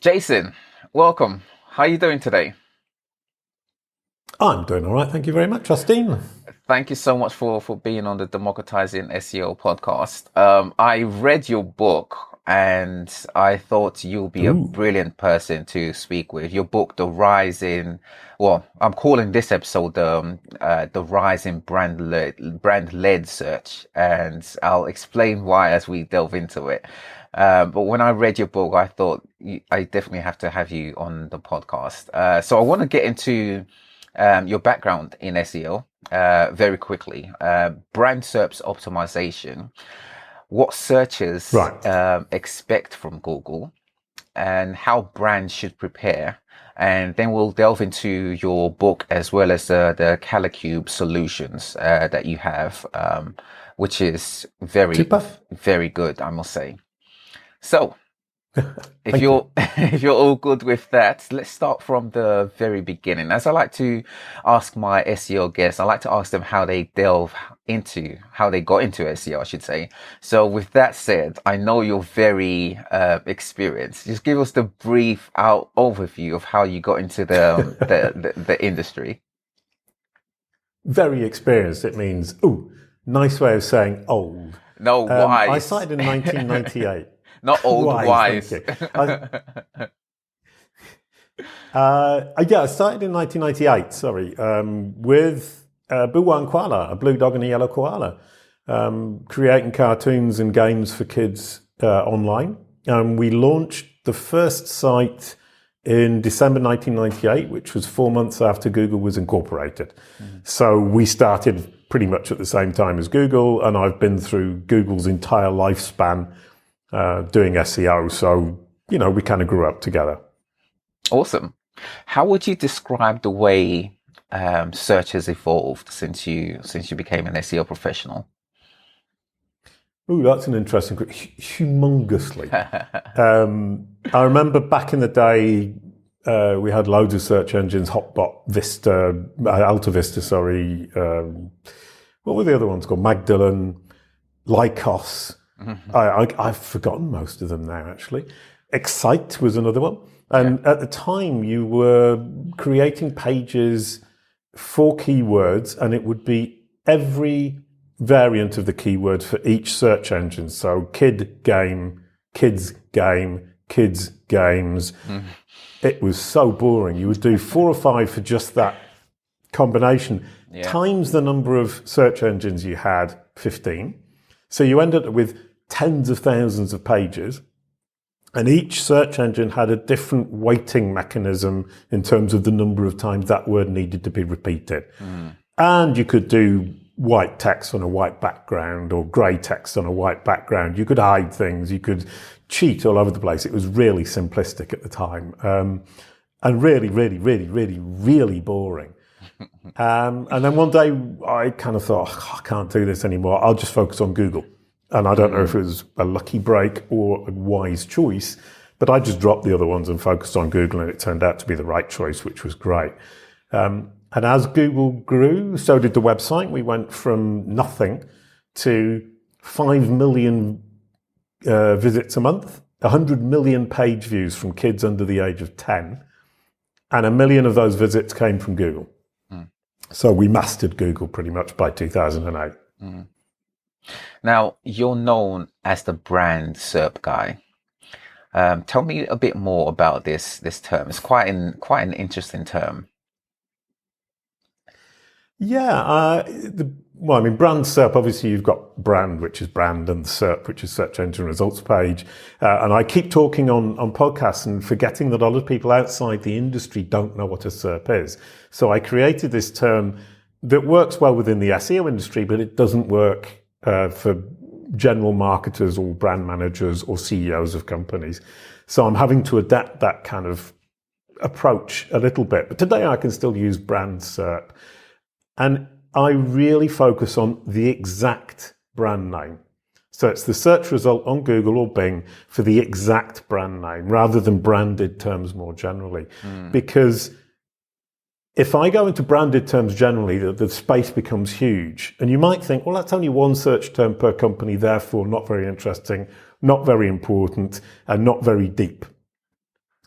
Jason, welcome. How are you doing today? I'm doing all right. Thank you very much, Austine. Thank you so much for being on the Democratizing SEO podcast. I read your book and I thought you'll be a Ooh, brilliant person to speak with. Your book, The Rise in, well, I'm calling this episode The Rise in brand-led search, and I'll explain why as we delve into it. But when I read your book, I thought I definitely have to have you on the podcast. So I want to get into your background in SEO very quickly. Brand SERPs optimization, what searchers right. expect from Google, and how brands should prepare. And then we'll delve into your book as well as the Kalicube solutions that you have, which is very, Super. very good, I must say. So, if Thank you. you're if you're all good with that, let's start from the very beginning. As I like to ask my SEO guests, I like to ask them how they how they got into SEO, I should say. So with that said, I know you're very experienced. Just give us the brief overview of how you got into the industry. Very experienced. It means, nice way of saying old. No, I wise. started in 1998. Not old, Wise, thank wise. you. I started in 1998, sorry, with Buwan Koala, a blue dog and a yellow koala, creating cartoons and games for kids online. We launched the first site in December 1998, which was 4 months after Google was incorporated. So we started pretty much at the same time as Google, and I've been through Google's entire lifespan doing SEO. So, we kind of grew up together. Awesome. How would you describe the way search has evolved since you became an SEO professional? Ooh, that's an interesting question. Humongously. I remember back in the day, we had loads of search engines, Hotbot, Vista, Alta Vista, sorry. What were the other ones called? Magdalene, Lycos. I've forgotten most of them now, actually. Excite was another one. And at the time, you were creating pages for keywords, and it would be every variant of the keyword for each search engine. So kid game, kids game, kids games. It was so boring. You would do 4 or 5 for just that combination, times the number of search engines you had, 15. So you end up with tens of thousands of pages, and each search engine had a different weighting mechanism in terms of the number of times that word needed to be repeated. And you could do white text on a white background or grey text on a white background. You could hide things. You could cheat all over the place. It was really simplistic at the time, and really, really, really, really, really boring. And then one day I kind of thought, I can't do this anymore. I'll just focus on Google. And I don't know if it was a lucky break or a wise choice, but I just dropped the other ones and focused on Google, and it turned out to be the right choice, which was great. And as Google grew, so did the website. We went from nothing to 5 million visits a month, 100 million page views from kids under the age of 10, and 1 million of those visits came from Google. So we mastered Google pretty much by 2008. Now, you're known as the brand SERP guy. Tell me a bit more about this term. It's quite an interesting term. Yeah, brand SERP, obviously you've got brand, which is brand, and SERP, which is search engine results page. And I keep talking on podcasts and forgetting that a lot of people outside the industry don't know what a SERP is. So I created this term that works well within the SEO industry, but it doesn't work for general marketers or brand managers or CEOs of companies. So I'm having to adapt that kind of approach a little bit. But today I can still use brand SERP. And I really focus on the exact brand name. So it's the search result on Google or Bing for the exact brand name rather than branded terms more generally. Because if I go into branded terms generally, the space becomes huge. And you might think, well, that's only one search term per company, therefore not very interesting, not very important, and not very deep.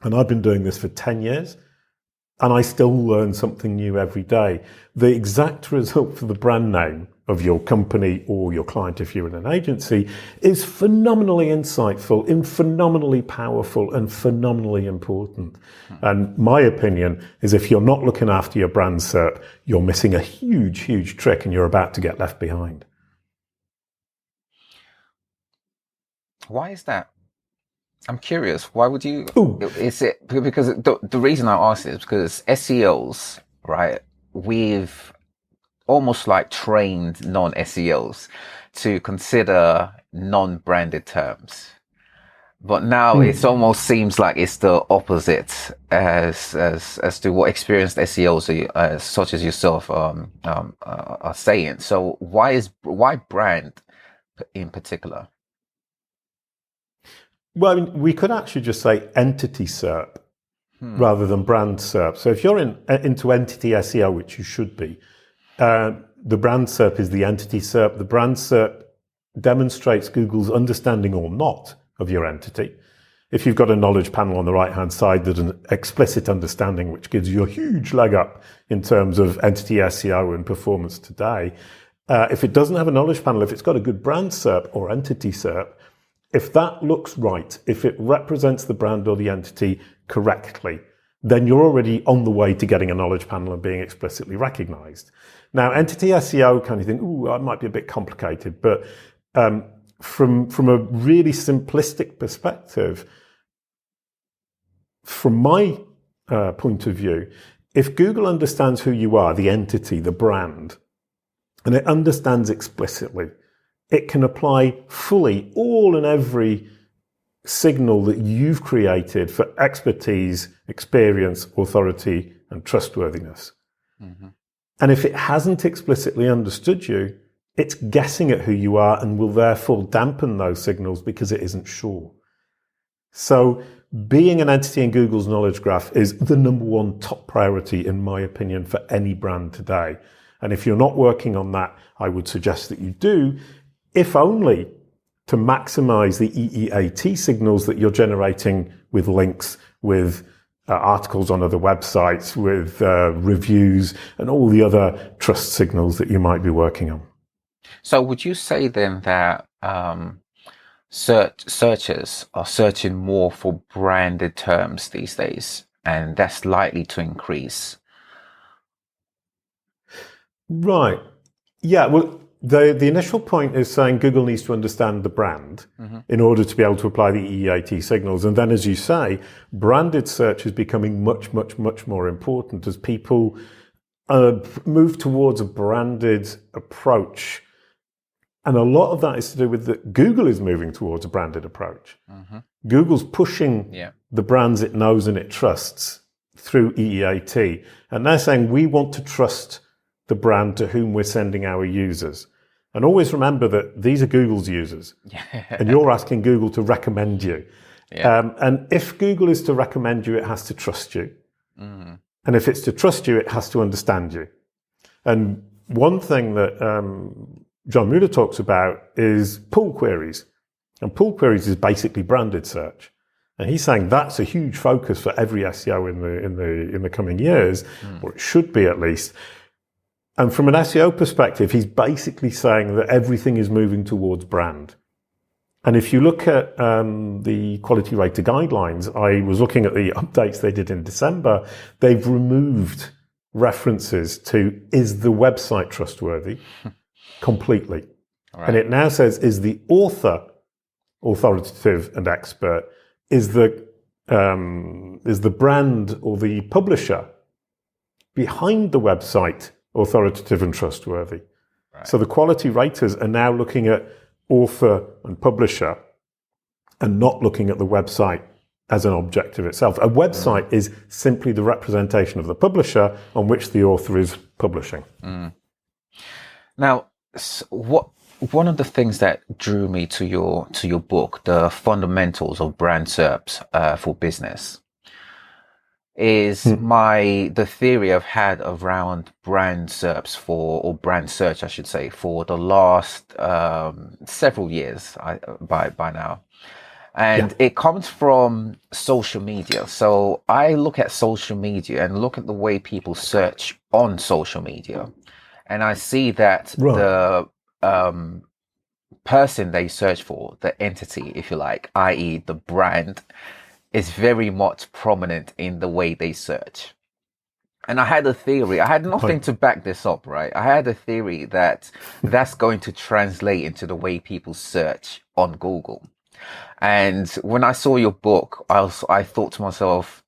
And I've been doing this for 10 years, and I still learn something new every day. The exact result for the brand name of your company or your client, if you're in an agency, is phenomenally insightful, and phenomenally powerful, and phenomenally important. And my opinion is, if you're not looking after your brand SERP, you're missing a huge, huge trick, and you're about to get left behind. Why is that? I'm curious. Why would you? Ooh. Is it because the reason I ask is because SEOs, right? We've almost like trained non-SEOs to consider non-branded terms, but now it almost seems like it's the opposite as to what experienced SEOs such as yourself are saying. So why brand in particular? Well, I mean, we could actually just say entity SERP rather than brand SERP. So if you're into entity SEO, which you should be, the brand SERP is the entity SERP. The brand SERP demonstrates Google's understanding or not of your entity. If you've got a knowledge panel on the right-hand side, there's an explicit understanding, which gives you a huge leg up in terms of entity SEO and performance today. If it doesn't have a knowledge panel, if it's got a good brand SERP or entity SERP, if that looks right, if it represents the brand or the entity correctly, then you're already on the way to getting a knowledge panel and being explicitly recognized. Now, entity SEO kind of think, ooh, that might be a bit complicated, but from a really simplistic perspective, from my point of view, if Google understands who you are, the entity, the brand, and it understands explicitly, it can apply fully all and every signal that you've created for expertise, experience, authority, and trustworthiness. Mm-hmm. And if it hasn't explicitly understood you, it's guessing at who you are and will therefore dampen those signals because it isn't sure. So being an entity in Google's knowledge graph is the number one top priority, in my opinion, for any brand today. And if you're not working on that, I would suggest that you do, if only to maximize the EEAT signals that you're generating with links, with articles on other websites, with reviews, and all the other trust signals that you might be working on. So would you say then that searchers are searching more for branded terms these days, and that's likely to increase? Right. Yeah, well, the initial point is saying Google needs to understand the brand in order to be able to apply the EEAT signals. And then, as you say, branded search is becoming much, much, much more important as people move towards a branded approach. And a lot of that is to do with that Google is moving towards a branded approach. Mm-hmm. Google's pushing the brands it knows and it trusts through EEAT. And they're saying, we want to trust the brand to whom we're sending our users. And always remember that these are Google's users. And you're asking Google to recommend you. And if Google is to recommend you, it has to trust you. Mm-hmm. And if it's to trust you, it has to understand you. And one thing that John Mueller talks about is pull queries. And pull queries is basically branded search. And he's saying that's a huge focus for every SEO in the coming years, or it should be at least. And from an SEO perspective, he's basically saying that everything is moving towards brand. And if you look at the Quality Rater guidelines, I was looking at the updates they did in December. They've removed references to, is the website trustworthy? Completely. Right. And it now says, is the author authoritative and expert? Is the brand or the publisher behind the website authoritative and trustworthy? Right. So the quality raters are now looking at author and publisher and not looking at the website as an objective itself. A website is simply the representation of the publisher on which the author is publishing. Now, one of the things that drew me to your book, The Fundamentals of Brand SERPs for Business, is the theory I've had around brand SERPs or brand search, I should say, for the last several years by now. And it comes from social media. So I look at social media and look at the way people search on social media. And I see that the person they search for, the entity, if you like, i.e. the brand, is very much prominent in the way they search. And I had a theory. I had nothing to back this up, right? I had a theory that that's going to translate into the way people search on Google. And when I saw your book, I thought to myself,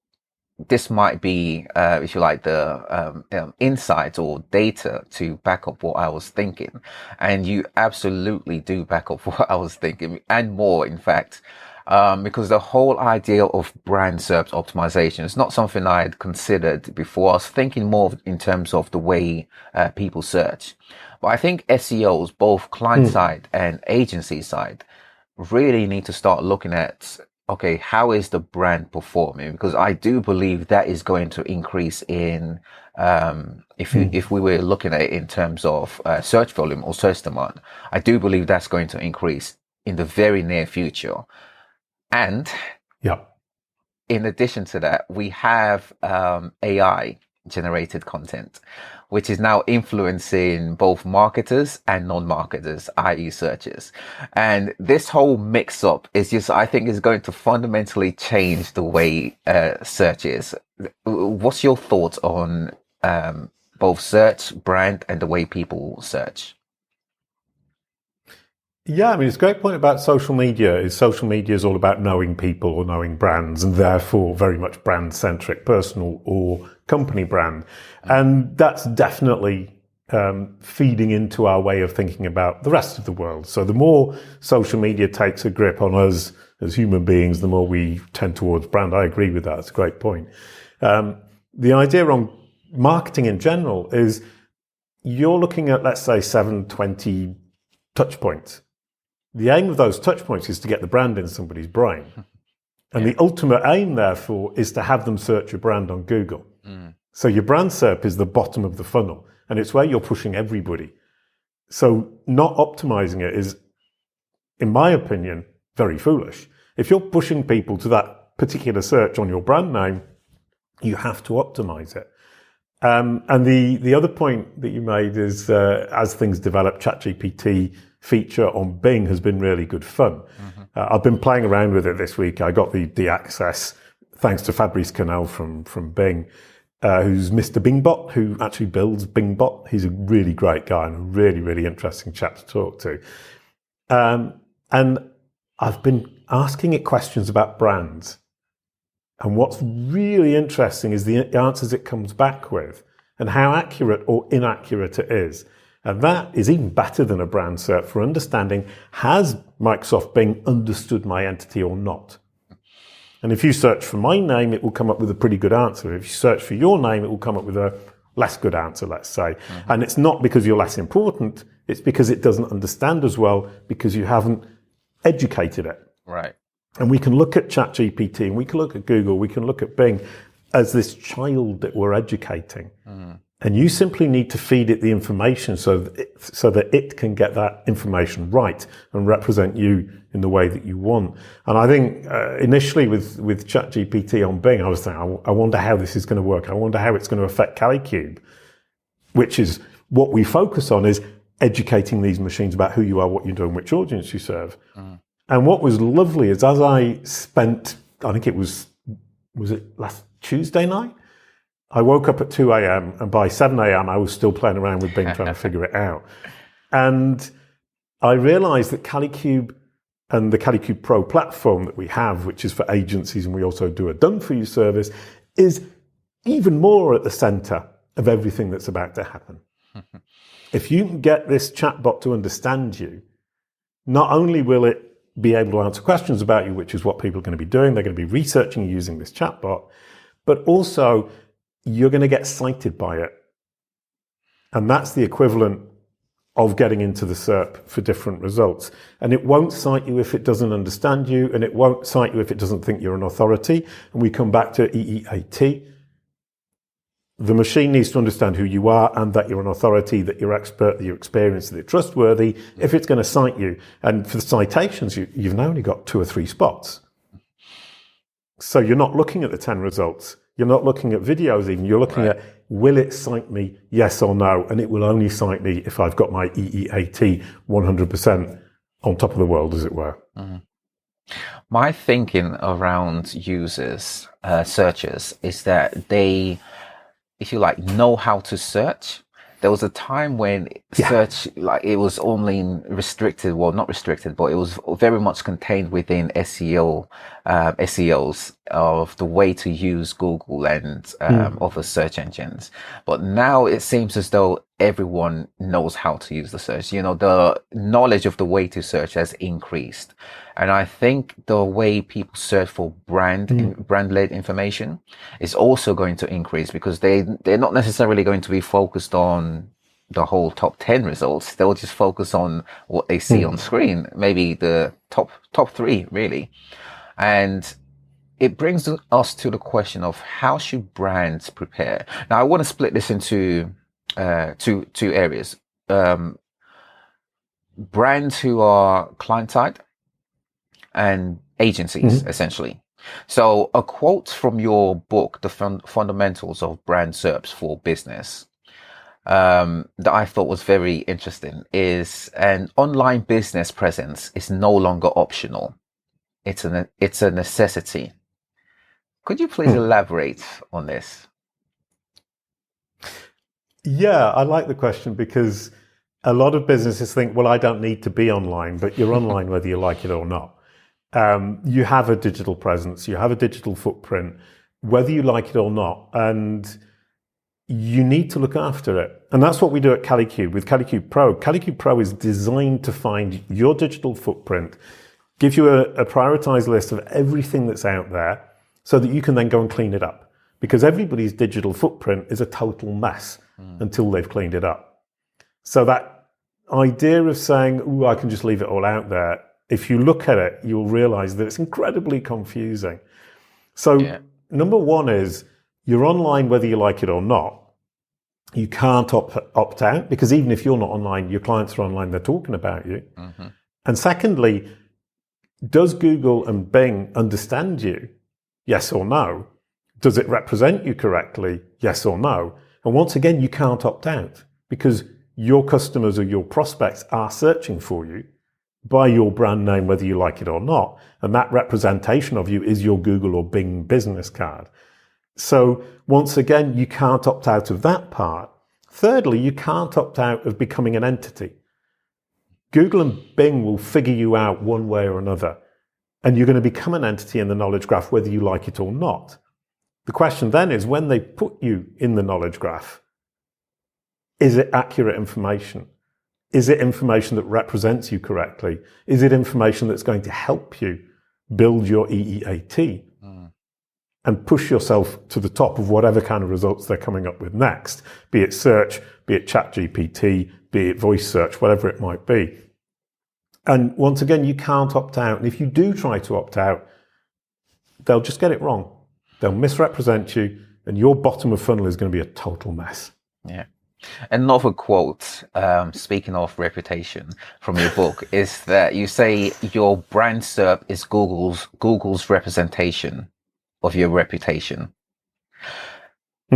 this might be, if you like, the insight or data to back up what I was thinking. And you absolutely do back up what I was thinking, and more, in fact. Because the whole idea of brand SERPs optimization is not something I had considered before. I was thinking more in terms of the way people search. But I think SEOs, both client side and agency side, really need to start looking at, okay, how is the brand performing? Because I do believe that is going to increase in, if we were looking at it in terms of search volume or search demand, I do believe that's going to increase in the very near future. And in addition to that, we have AI generated content, which is now influencing both marketers and non-marketers, i.e. searchers. And this whole mix-up is just, I think, is going to fundamentally change the way search is. What's your thoughts on both search, brand, and the way people search? Yeah, I mean, it's a great point about social media. Social media is all about knowing people or knowing brands, and therefore very much brand-centric, personal or company brand. And that's definitely feeding into our way of thinking about the rest of the world. So the more social media takes a grip on us as human beings, the more we tend towards brand. I agree with that. It's a great point. The idea on marketing in general is you're looking at, let's say, 720 touch points. The aim of those touch points is to get the brand in somebody's brain. And the ultimate aim, therefore, is to have them search your brand on Google. So your brand SERP is the bottom of the funnel, and it's where you're pushing everybody. So not optimizing it is, in my opinion, very foolish. If you're pushing people to that particular search on your brand name, you have to optimize it. And the other point that you made is, as things develop, ChatGPT feature on Bing has been really good fun. I've been playing around with it this week. I got the access thanks to Fabrice Canal from Bing, who's Mr. Bingbot, who actually builds Bingbot. He's a really great guy and a really, really interesting chap to talk to. And I've been asking it questions about brands. And what's really interesting is the answers it comes back with and how accurate or inaccurate it is. And that is even better than a brand SERP for understanding, has Microsoft Bing understood my entity or not? And if you search for my name, it will come up with a pretty good answer. If you search for your name, it will come up with a less good answer, let's say. And it's not because you're less important, it's because it doesn't understand as well because you haven't educated it. Right. And we can look at ChatGPT and we can look at Google, we can look at Bing as this child that we're educating. And you simply need to feed it the information so that it can get that information right and represent you in the way that you want. And I think initially with ChatGPT on Bing, I was thinking, I wonder how this is going to work. I wonder how it's going to affect Kalicube, which is what we focus on, is educating these machines about who you are, what you're doing, which audience you serve. And what was lovely is, as I spent, I think it was it last Tuesday night? I woke up at 2 a.m. and by 7 a.m. I was still playing around with Bing trying to figure it out. And I realized that Kalicube and the Kalicube Pro platform that we have, which is for agencies, and we also do a done-for-you service, is even more at the center of everything that's about to happen. If you can get this chatbot to understand you, not only will it be able to answer questions about you, which is what people are going to be doing, they're going to be researching using this chatbot, but also you're going to get cited by it. And that's the equivalent of getting into the SERP for different results. And it won't cite you if it doesn't understand you, and it won't cite you if it doesn't think you're an authority. And we come back to EEAT. The machine needs to understand who you are and that you're an authority, that you're expert, that you're experienced, that you're trustworthy if it's going to cite you. And for the citations, you've now only got 2 or 3 spots. So you're not looking at the 10 results. You're not looking at videos even. You're looking at, will it cite me, yes or no? And it will only cite me if I've got my EEAT 100% on top of the world, as it were. Mm. My thinking around users, searchers, is that they, if you like, know how to search. There was a time when search, like, it was only restricted, well, not restricted, but it was very much contained within SEO, SEOs of the way to use Google and other search engines. But now it seems as though everyone knows how to use the search. You know, the knowledge of the way to search has increased. And I think the way people search for brand-led information is also going to increase, because they're not necessarily going to be focused on the whole top 10 results. They'll just focus on what they see on screen, maybe the top 3 really. And it brings us to the question of, how should brands prepare? Now, I want to split this into two areas. Brands who are client-side and agencies, essentially. So a quote from your book, The Fundamentals of Brand SERPs for Business, that I thought was very interesting, is an online business presence is no longer optional. It's a necessity. Could you please elaborate on this? Yeah, I like the question, because a lot of businesses think, well, I don't need to be online, but you're online whether you like it or not. You have a digital presence, you have a digital footprint, whether you like it or not, and you need to look after it. And that's what we do at Kalicube with Kalicube Pro. Kalicube Pro is designed to find your digital footprint, give you a prioritized list of everything that's out there, so that you can then go and clean it up. Because everybody's digital footprint is a total mess until they've cleaned it up. So that idea of saying, "Ooh, I can just leave it all out there," if you look at it, you'll realize that it's incredibly confusing. So number one is, you're online whether you like it or not. You can't opt out, because even if you're not online, your clients are online, they're talking about you. And secondly, does Google and Bing understand you? Yes or no? Does it represent you correctly? Yes or no? And once again, you can't opt out, because your customers or your prospects are searching for you by your brand name, whether you like it or not. And that representation of you is your Google or Bing business card. So once again, you can't opt out of that part. Thirdly, you can't opt out of becoming an entity. Google and Bing will figure you out one way or another, and you're going to become an entity in the knowledge graph, whether you like it or not. The question then is, when they put you in the knowledge graph, is it accurate information? Is it information that represents you correctly? Is it information that's going to help you build your EEAT and push yourself to the top of whatever kind of results they're coming up with next, be it search, be it ChatGPT, be it voice search, whatever it might be. And once again, you can't opt out. And if you do try to opt out, they'll just get it wrong. They'll misrepresent you, and your bottom of funnel is going to be a total mess. Yeah. Another quote, speaking of reputation, from your book, is that you say your brand SERP is Google's representation of your reputation.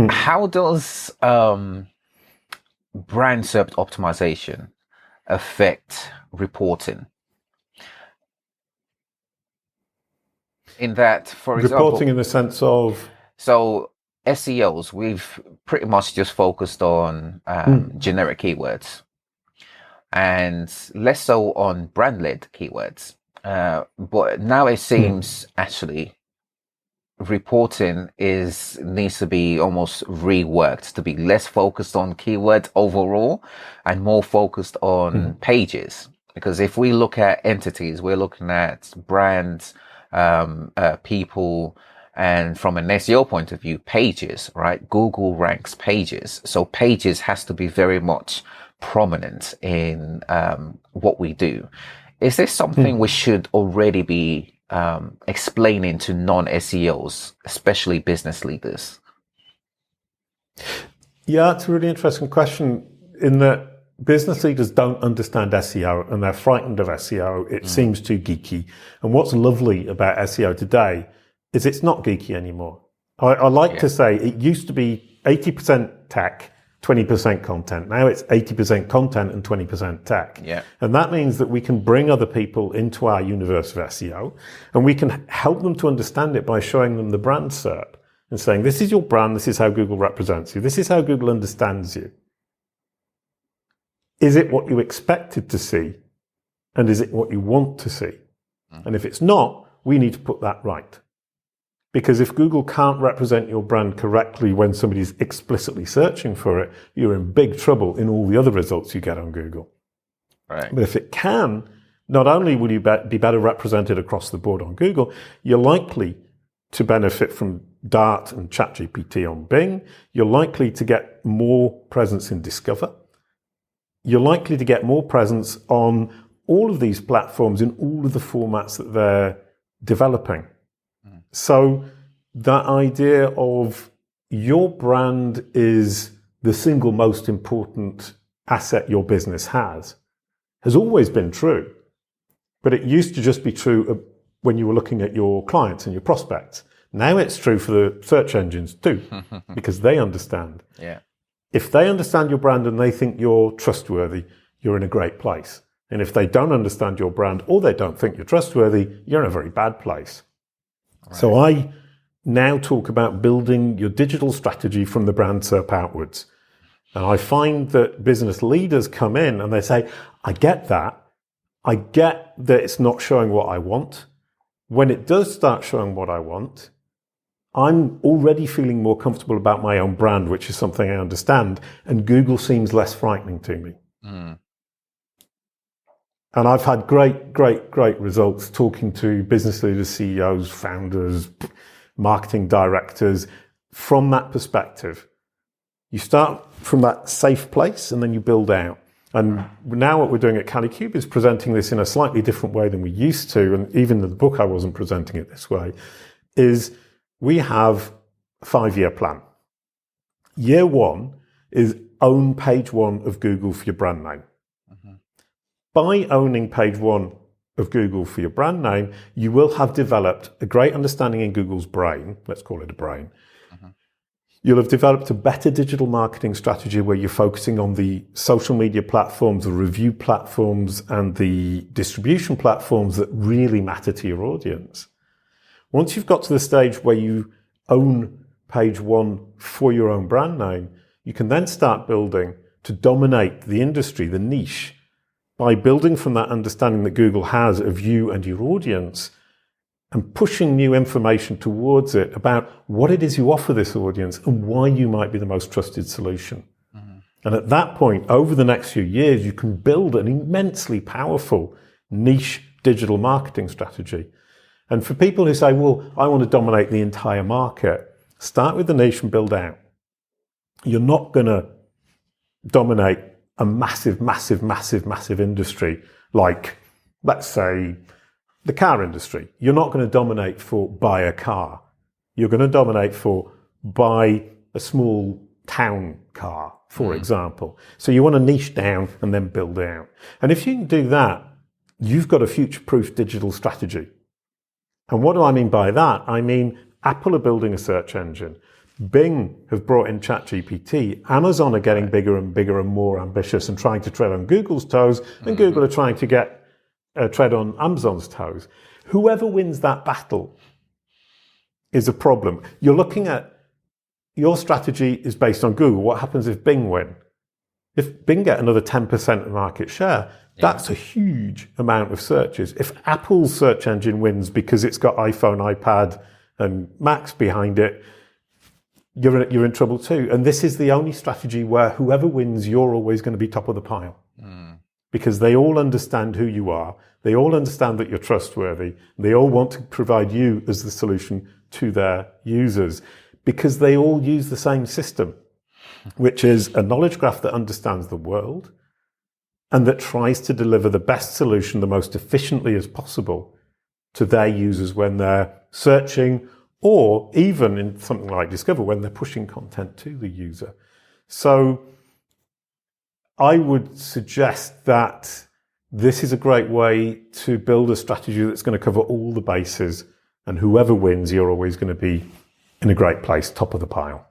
How does brand SERP optimization affect reporting? In that, for example, reporting in the sense of, so SEOs, we've pretty much just focused on generic keywords, and less so on brand-led keywords. But now it seems actually reporting needs to be almost reworked to be less focused on keywords overall and more focused on pages. Because if we look at entities, we're looking at brands, people, and from an SEO point of view, pages, right? Google ranks pages. So pages has to be very much prominent in what we do. Is this something we should already be explaining to non-SEOs, especially business leaders? Yeah, it's a really interesting question in that business leaders don't understand SEO and they're frightened of SEO. It seems too geeky. And what's lovely about SEO today is it's not geeky anymore. I like to say it used to be 80% tech, 20% content. Now it's 80% content and 20% tech. Yeah. And that means that we can bring other people into our universe of SEO and we can help them to understand it by showing them the brand SERP and saying, this is your brand, this is how Google represents you, this is how Google understands you. Is it what you expected to see? And is it what you want to see? And if it's not, we need to put that right. Because if Google can't represent your brand correctly when somebody's explicitly searching for it, you're in big trouble in all the other results you get on Google. Right. But if it can, not only will you be better represented across the board on Google, you're likely to benefit from Dart and ChatGPT on Bing. You're likely to get more presence in Discover. You're likely to get more presence on all of these platforms in all of the formats that they're developing. So that idea of your brand is the single most important asset your business has always been true. But it used to just be true when you were looking at your clients and your prospects. Now it's true for the search engines too, because they understand. Yeah. If they understand your brand and they think you're trustworthy, you're in a great place. And if they don't understand your brand or they don't think you're trustworthy, you're in a very bad place. Right. So I now talk about building your digital strategy from the brand SERP outwards. And I find that business leaders come in and they say, I get that. I get that it's not showing what I want. When it does start showing what I want, I'm already feeling more comfortable about my own brand, which is something I understand. And Google seems less frightening to me. And I've had great results talking to business leaders, CEOs, founders, marketing directors from that perspective. You start from that safe place and then you build out. And now what we're doing at Kalicube is presenting this in a slightly different way than we used to. And even in the book, I wasn't presenting it this way, is we have a 5-year plan. Year 1 is own page 1 of Google for your brand name. By owning page 1 of Google for your brand name, you will have developed a great understanding in Google's brain. Let's call it a brain. You'll have developed a better digital marketing strategy where you're focusing on the social media platforms, the review platforms, and the distribution platforms that really matter to your audience. Once you've got to the stage where you own page 1 for your own brand name, you can then start building to dominate the industry, the niche, by building from that understanding that Google has of you and your audience and pushing new information towards it about what it is you offer this audience and why you might be the most trusted solution. And at that point, over the next few years, you can build an immensely powerful niche digital marketing strategy. And for people who say, well, I want to dominate the entire market, start with the niche and build out. You're not going to dominate a massive industry like, let's say, the car industry. You're not going to dominate for buy a car. You're going to dominate for buy a small town car, for example. So you want to niche down and then build out. And if you can do that, you've got a future-proof digital strategy. And what do I mean by that? I mean, Apple are building a search engine. Bing have brought in ChatGPT. Amazon are getting bigger and bigger and more ambitious and trying to tread on Google's toes. And Google are trying to get tread on Amazon's toes. Whoever wins that battle is a problem. You're looking at your strategy is based on Google. What happens if Bing win? If Bing get another 10% of market share, that's a huge amount of searches. If Apple's search engine wins because it's got iPhone, iPad, and Macs behind it, you're in trouble too. And this is the only strategy where whoever wins, you're always going to be top of the pile. Because they all understand who you are. They all understand that you're trustworthy. They all want to provide you as the solution to their users because they all use the same system, which is a knowledge graph that understands the world and that tries to deliver the best solution the most efficiently as possible to their users when they're searching or even in something like Discover when they're pushing content to the user. So I would suggest that this is a great way to build a strategy that's going to cover all the bases, and whoever wins, you're always going to be in a great place, top of the pile.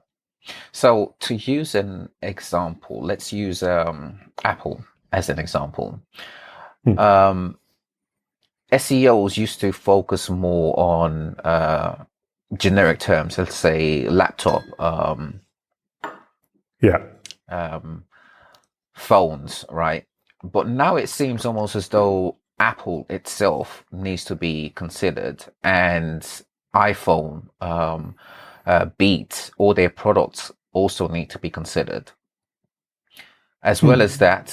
So to use an example, let's use Apple as an example. SEOs used to focus more on generic terms, let's say laptop, phones, right? But now it seems almost as though Apple itself needs to be considered, and iPhone, Beat, all their products also need to be considered. As well as that,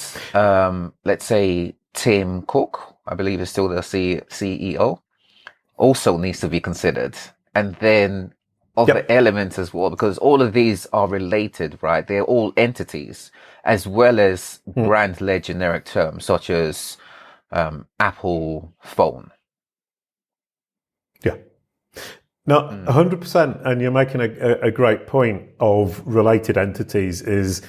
let's say Tim Cook, I believe is still the CEO, also needs to be considered. And then other elements as well, because all of these are related, right? They're all entities, as well as brand-led generic terms, such as Apple phone. Yeah. No, 100%. And you're making a great point of related entities is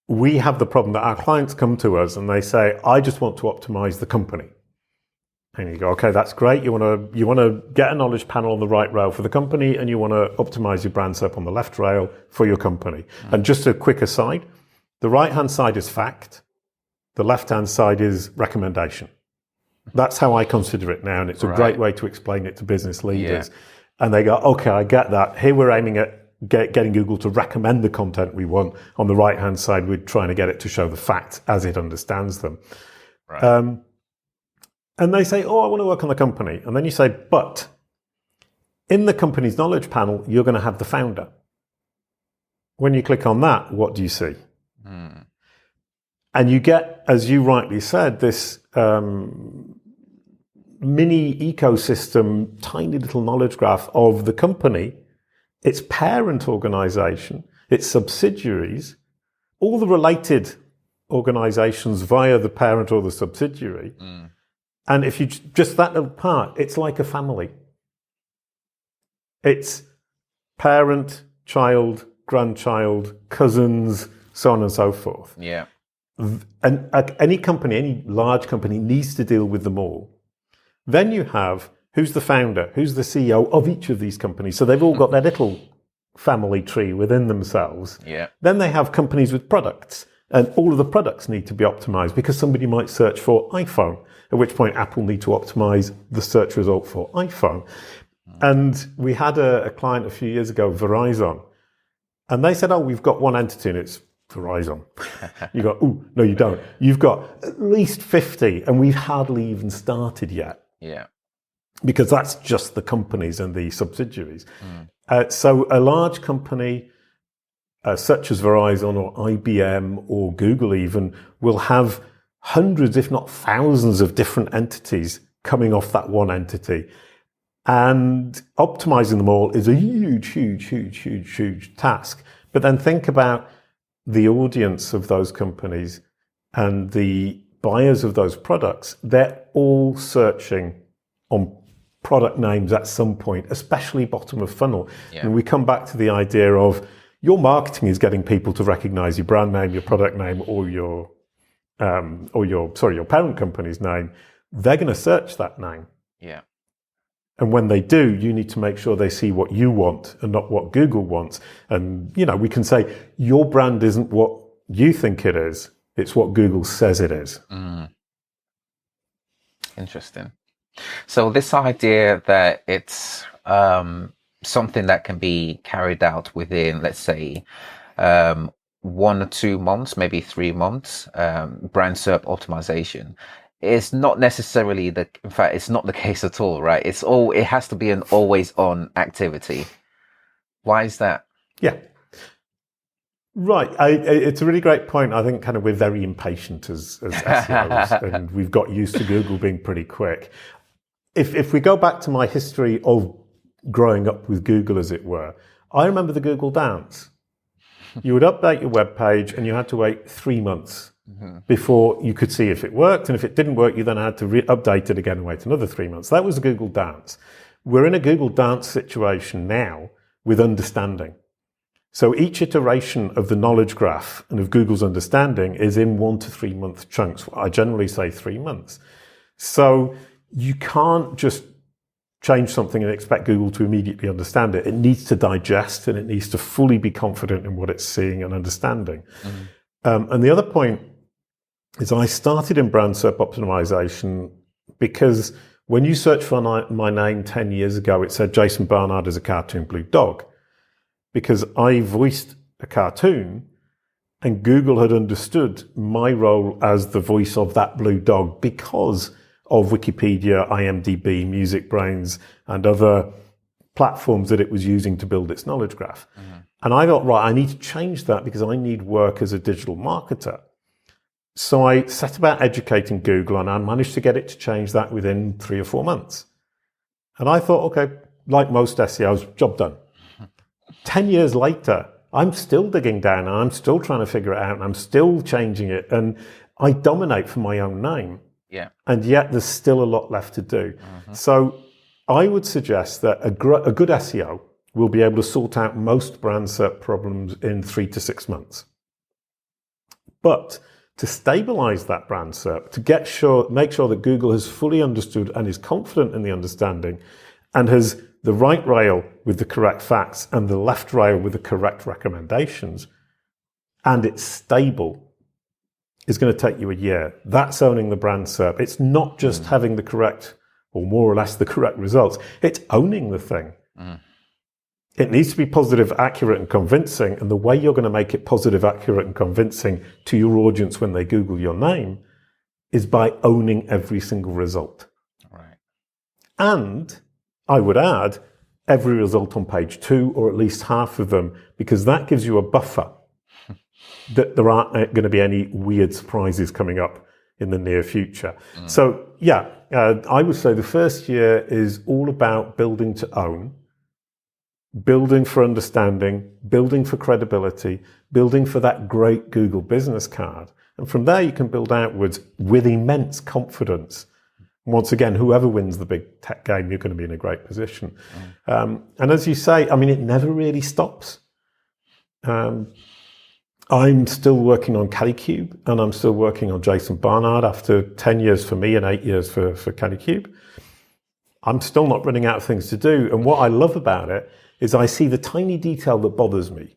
we have the problem that our clients come to us and they say, I just want to optimize the company. And you go, okay, that's great. You want to get a knowledge panel on the right rail for the company, and you want to optimize your brand SERP on the left rail for your company. And just a quick aside, the right-hand side is fact. The left-hand side is recommendation. That's how I consider it now. And it's a great way to explain it to business leaders. Yeah. And they go, okay, I get that. Here we're aiming at getting Google to recommend the content we want. On the right-hand side, we're trying to get it to show the facts as it understands them. Right. And they say, oh, I want to work on the company. And then you say, but in the company's knowledge panel, you're going to have the founder. When you click on that, what do you see? And you get, as you rightly said, this mini ecosystem, tiny little knowledge graph of the company, its parent organization, its subsidiaries, all the related organizations via the parent or the subsidiary. And if you just that little part, it's like a family. It's parent, child, grandchild, cousins, so on and so forth. Yeah. And any company, any large company needs to deal with them all. Then you have who's the founder, who's the CEO of each of these companies. So they've all got their little family tree within themselves. Yeah. Then they have companies with products, and all of the products need to be optimized because somebody might search for iPhone, at which point Apple need to optimize the search result for iPhone. And we had a client a few years ago, Verizon, and they said, oh, we've got one entity and it's Verizon. You go, oh, no, you don't. You've got at least 50 and we've hardly even started yet. Yeah. Because that's just the companies and the subsidiaries. So a large company such as Verizon or IBM or Google even will have hundreds, if not thousands of different entities coming off that one entity. And optimizing them all is a huge task. But then think about the audience of those companies and the buyers of those products. They're all searching on product names at some point, especially bottom of funnel. Yeah. And we come back to the idea of your marketing is getting people to recognize your brand name, your product name, or your parent company's name. They're going to search that name. Yeah. And when they do, you need to make sure they see what you want and not what Google wants. And, we can say your brand isn't what you think it is. It's what Google says it is. Interesting. So this idea that it's something that can be carried out within, let's say, 1 or 2 months, maybe 3 months, brand SERP optimization. It's not necessarily in fact, it's not the case at all, right? It has to be an always on activity. Why is that? Yeah. Right. It's a really great point. I think kind of we're very impatient as SEOs and we've got used to Google being pretty quick. If we go back to my history of growing up with Google, as it were, I remember the Google dance. You would update your web page and you had to wait 3 months before you could see if it worked. And if it didn't work, you then had to update it again and wait another 3 months. That was the Google dance. We're in a Google dance situation now with understanding. So each iteration of the knowledge graph and of Google's understanding is in 1 to 3 month chunks. I generally say 3 months. So you can't just change something and expect Google to immediately understand it. It needs to digest and it needs to fully be confident in what it's seeing and understanding. And the other point is I started in brand SERP optimization because when you search for my name 10 years ago, it said Jason Barnard as a cartoon blue dog. Because I voiced a cartoon and Google had understood my role as the voice of that blue dog because of Wikipedia, IMDb, MusicBrainz, and other platforms that it was using to build its knowledge graph. And I thought, right, I need to change that because I need work as a digital marketer. So I set about educating Google and I managed to get it to change that within 3 or 4 months. And I thought, okay, like most SEOs, job done. 10 years later, I'm still digging down and I'm still trying to figure it out and I'm still changing it. And I dominate for my own name. Yeah. And yet there's still a lot left to do. So I would suggest that a good SEO will be able to sort out most brand SERP problems in 3 to 6 months. But to stabilize that brand SERP, to make sure that Google has fully understood and is confident in the understanding and has the right rail with the correct facts and the left rail with the correct recommendations, and it's stable, is going to take you a year. That's owning the brand SERP. It's not just having the correct, or more or less the correct results. It's owning the thing. It needs to be positive, accurate, and convincing. And the way you're going to make it positive, accurate, and convincing to your audience when they Google your name is by owning every single result. Right. And I would add every result on page 2, or at least half of them, because that gives you a buffer that there aren't going to be any weird surprises coming up in the near future. So yeah, I would say the first year is all about building to own, building for understanding, building for credibility, building for that great Google business card. And from there you can build outwards with immense confidence. Once again, whoever wins the big tech game, you're going to be in a great position. And as you say, I mean, it never really stops. I'm still working on Kalicube, and I'm still working on Jason Barnard after 10 years for me and 8 years for Kalicube. I'm still not running out of things to do. And what I love about it is I see the tiny detail that bothers me,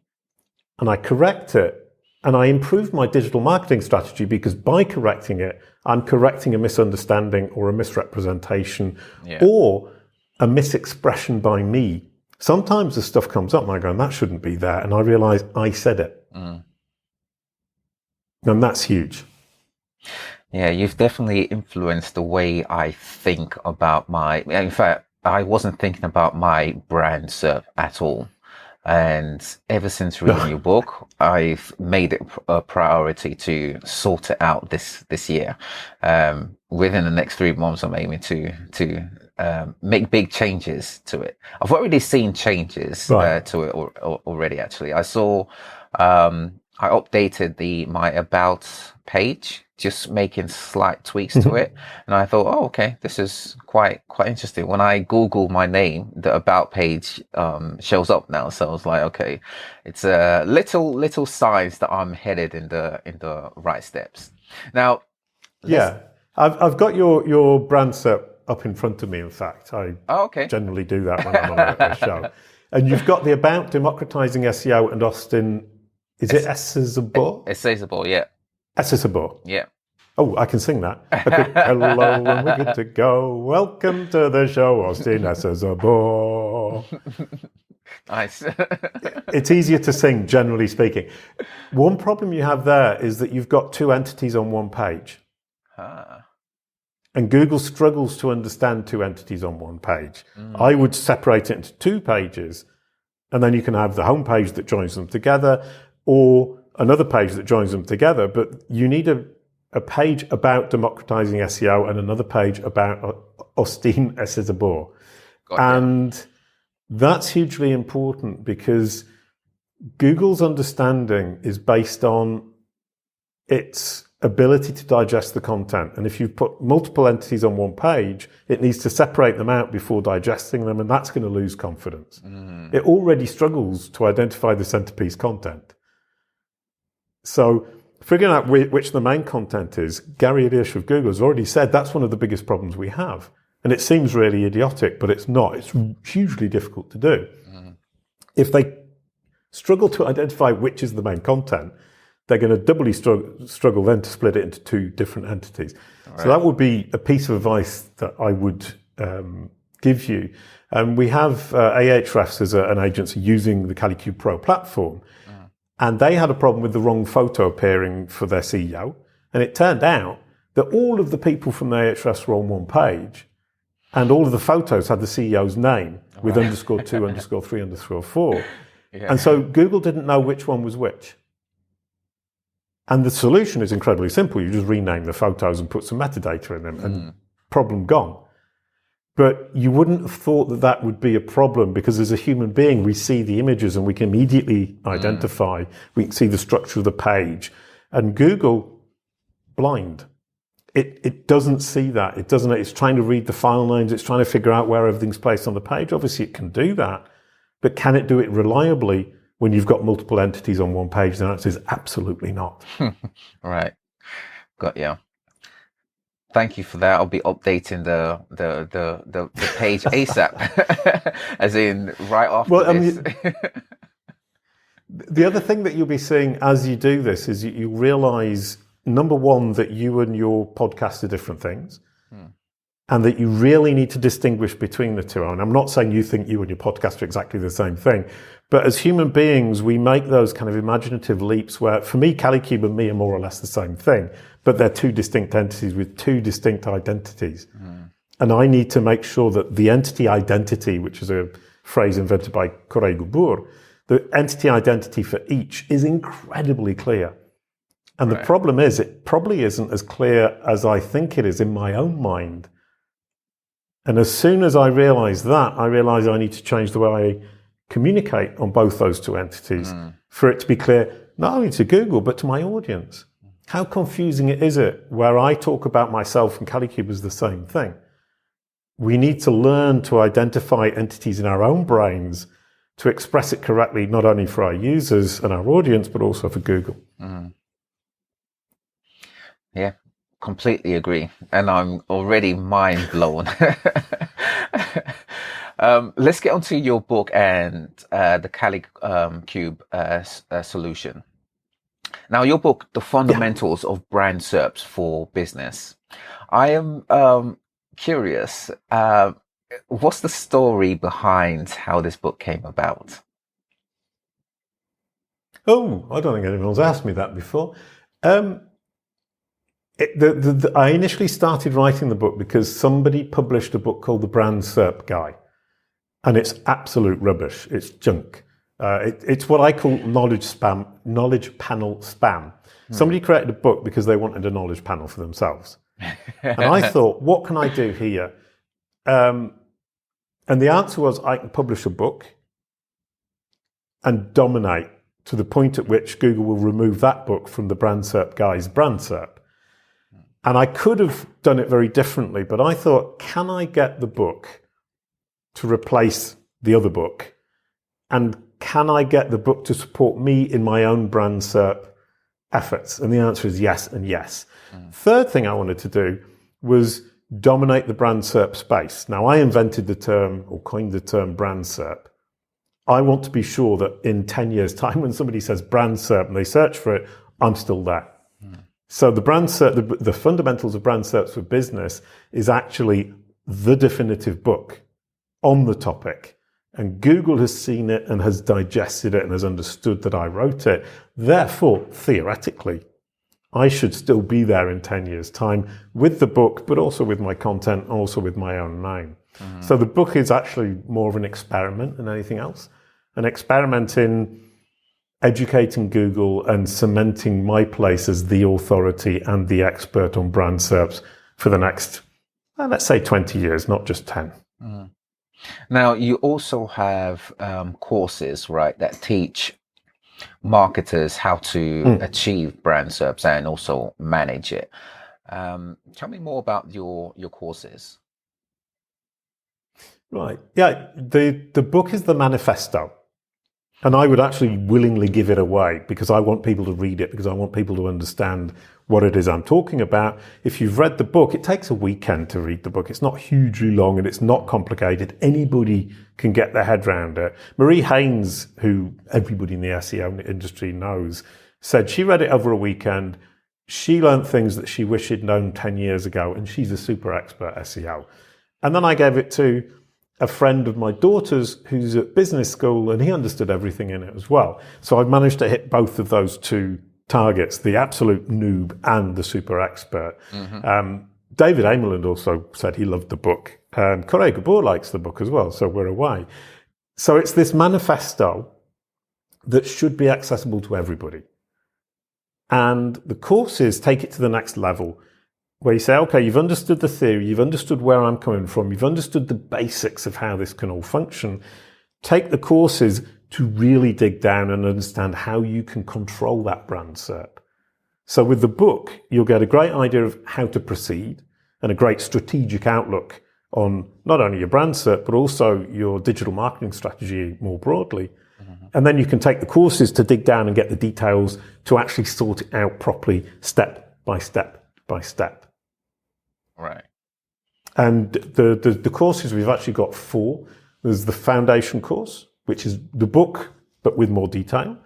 and I correct it. And I improve my digital marketing strategy because by correcting it, I'm correcting a misunderstanding or a misrepresentation or a misexpression by me. Sometimes the stuff comes up and I go, that shouldn't be there. And I realize I said it. And that's huge. Yeah, you've definitely influenced the way I think about in fact, I wasn't thinking about my brand SERP at all. And ever since reading your book, I've made it a priority to sort it out this year. Within the next 3 months, I'm aiming to make big changes to it. I've already seen changes to it already. Actually, I saw I updated my about page, just making slight tweaks to it, and I thought, oh, okay, this is quite interesting. When I Google my name, the about page shows up now, so I was like, okay, it's a little signs that I'm headed in the right steps. Now, I've got your brand set up in front of me. In fact, I generally do that when I'm on a show. And you've got the about democratizing SEO and Austine. Is it Esezobor? Esezobor, yeah. Esezobor. Yeah. Oh, I can sing that. Okay. Hello, and we're good to go. Welcome to the show, Austine Esezobor. Nice. It's easier to sing, generally speaking. One problem you have there is that you've got two entities on one page. And Google struggles to understand two entities on one page. I would separate it into 2 pages, and then you can have the home page that joins them together, or another page that joins them together. But you need a page about democratizing SEO and another page about Austine Esezobor. And that's hugely important because Google's understanding is based on its ability to digest the content. And if you put multiple entities on one page, it needs to separate them out before digesting them, and that's going to lose confidence. It already struggles to identify the centerpiece content. So figuring out which the main content is, Gary Hirsch of Google has already said that's one of the biggest problems we have. And it seems really idiotic, but it's not. It's hugely difficult to do. If they struggle to identify which is the main content, they're going to doubly struggle then to split it into two different entities. Right. So that would be a piece of advice that I would give you. We have Ahrefs as an agency using the Kalicube Pro platform, and they had a problem with the wrong photo appearing for their CEO. And it turned out that all of the people from the Ahrefs were on one page, and all of the photos had the CEO's name with _2, _3, _4. Yeah. And so Google didn't know which one was which. And the solution is incredibly simple. You just rename the photos and put some metadata in them, and problem gone. But you wouldn't have thought that that would be a problem, because as a human being, we see the images and we can immediately identify, we can see the structure of the page. And Google, blind. It doesn't see that. It doesn't. It's trying to read the file names. It's trying to figure out where everything's placed on the page. Obviously, it can do that. But can it do it reliably when you've got multiple entities on one page? The answer is absolutely not. Right. Got you. Thank you for that. I'll be updating the page ASAP, as in right after this. The other thing that you'll be seeing as you do this is you realize, number one, that you and your podcast are different things, and that you really need to distinguish between the two. And I'm not saying you think you and your podcast are exactly the same thing, but as human beings, we make those kind of imaginative leaps where, for me, Kalicube and me are more or less the same thing, but they're two distinct entities with two distinct identities. And I need to make sure that the entity identity, which is a phrase invented by Kalicube Pro, the entity identity for each is incredibly clear. And the problem is, it probably isn't as clear as I think it is in my own mind. And as soon as I realize that, I realize I need to change the way I communicate on both those two entities for it to be clear, not only to Google, but to my audience. How confusing is it where I talk about myself and Kalicube as the same thing? We need to learn to identify entities in our own brains to express it correctly, not only for our users and our audience, but also for Google. Yeah, completely agree. And I'm already mind blown. Let's get onto your book and the Kalicube solution. Now, your book, The Fundamentals of Brand SERPs for Business. I am curious, what's the story behind how this book came about? Oh, I don't think anyone's asked me that before. I initially started writing the book because somebody published a book called The Brand SERP Guy, and it's absolute rubbish. It's junk. It's what I call knowledge panel spam. Somebody created a book because they wanted a knowledge panel for themselves. And I thought, what can I do here? And the answer was, I can publish a book and dominate to the point at which Google will remove that book from the Brand SERP Guy's Brand SERP. And I could have done it very differently, but I thought, can I get the book to replace the other book? And can I get the book to support me in my own Brand SERP efforts? And the answer is yes and yes. Third thing I wanted to do was dominate the Brand SERP space. Now, I invented the term, or coined the term, Brand SERP. I want to be sure that in 10 years' time, when somebody says Brand SERP and they search for it, I'm still there. So the Brand SERP, the Fundamentals of Brand SERPs for Business is actually the definitive book on the topic. And Google has seen it and has digested it and has understood that I wrote it. Therefore, theoretically, I should still be there in 10 years' time with the book, but also with my content, and also with my own name. So the book is actually more of an experiment than anything else. An experiment in educating Google and cementing my place as the authority and the expert on brand SERPs for the next, let's say 20 years, not just 10. Now, you also have courses, right, that teach marketers how to achieve brand SERPs and also manage it. Tell me more about your courses. Right. Yeah. The book is the manifesto. And I would actually willingly give it away because I want people to read it, because I want people to understand what it is I'm talking about. If you've read the book, it takes a weekend to read the book. It's not hugely long and it's not complicated. Anybody can get their head around it. Marie Haynes, who everybody in the SEO industry knows, said she read it over a weekend. She learned things that she wished she'd known 10 years ago, and she's a super expert SEO. And then I gave it to a friend of my daughter's who's at business school, and he understood everything in it as well. So I've managed to hit both of those two targets, the absolute noob and the super expert. David Amerland also said he loved the book. Kalicube Gabor likes the book as well, so we're away. So it's this manifesto that should be accessible to everybody. And the courses take it to the next level, where you say, okay, you've understood the theory, you've understood where I'm coming from, you've understood the basics of how this can all function. Take the courses to really dig down and understand how you can control that brand SERP. So with the book, you'll get a great idea of how to proceed and a great strategic outlook on not only your brand SERP, but also your digital marketing strategy more broadly. And then you can take the courses to dig down and get the details to actually sort it out properly, step by step by step. Right. And the courses, we've actually got 4. There's the foundation course, which is the book, but with more detail.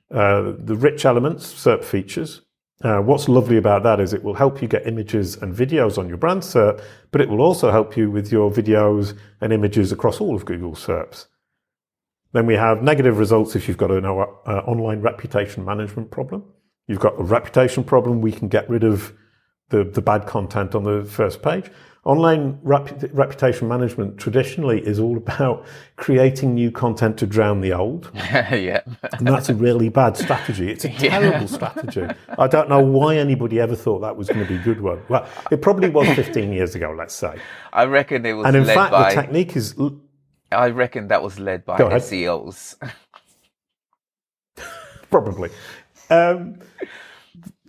The rich elements, SERP features. What's lovely about that is it will help you get images and videos on your brand SERP, but it will also help you with your videos and images across all of Google SERPs. Then we have negative results if you've got an online reputation management problem. You've got a reputation problem, we can get rid of the bad content on the first page. Online reputation management traditionally is all about creating new content to drown the old. Yeah. And that's a really bad strategy. It's a terrible strategy. I don't know why anybody ever thought that was going to be a good one. Well, it probably was 15 years ago, let's say. I reckon it was and in led fact, by... the technique is... I reckon that was led by SEOs. Probably.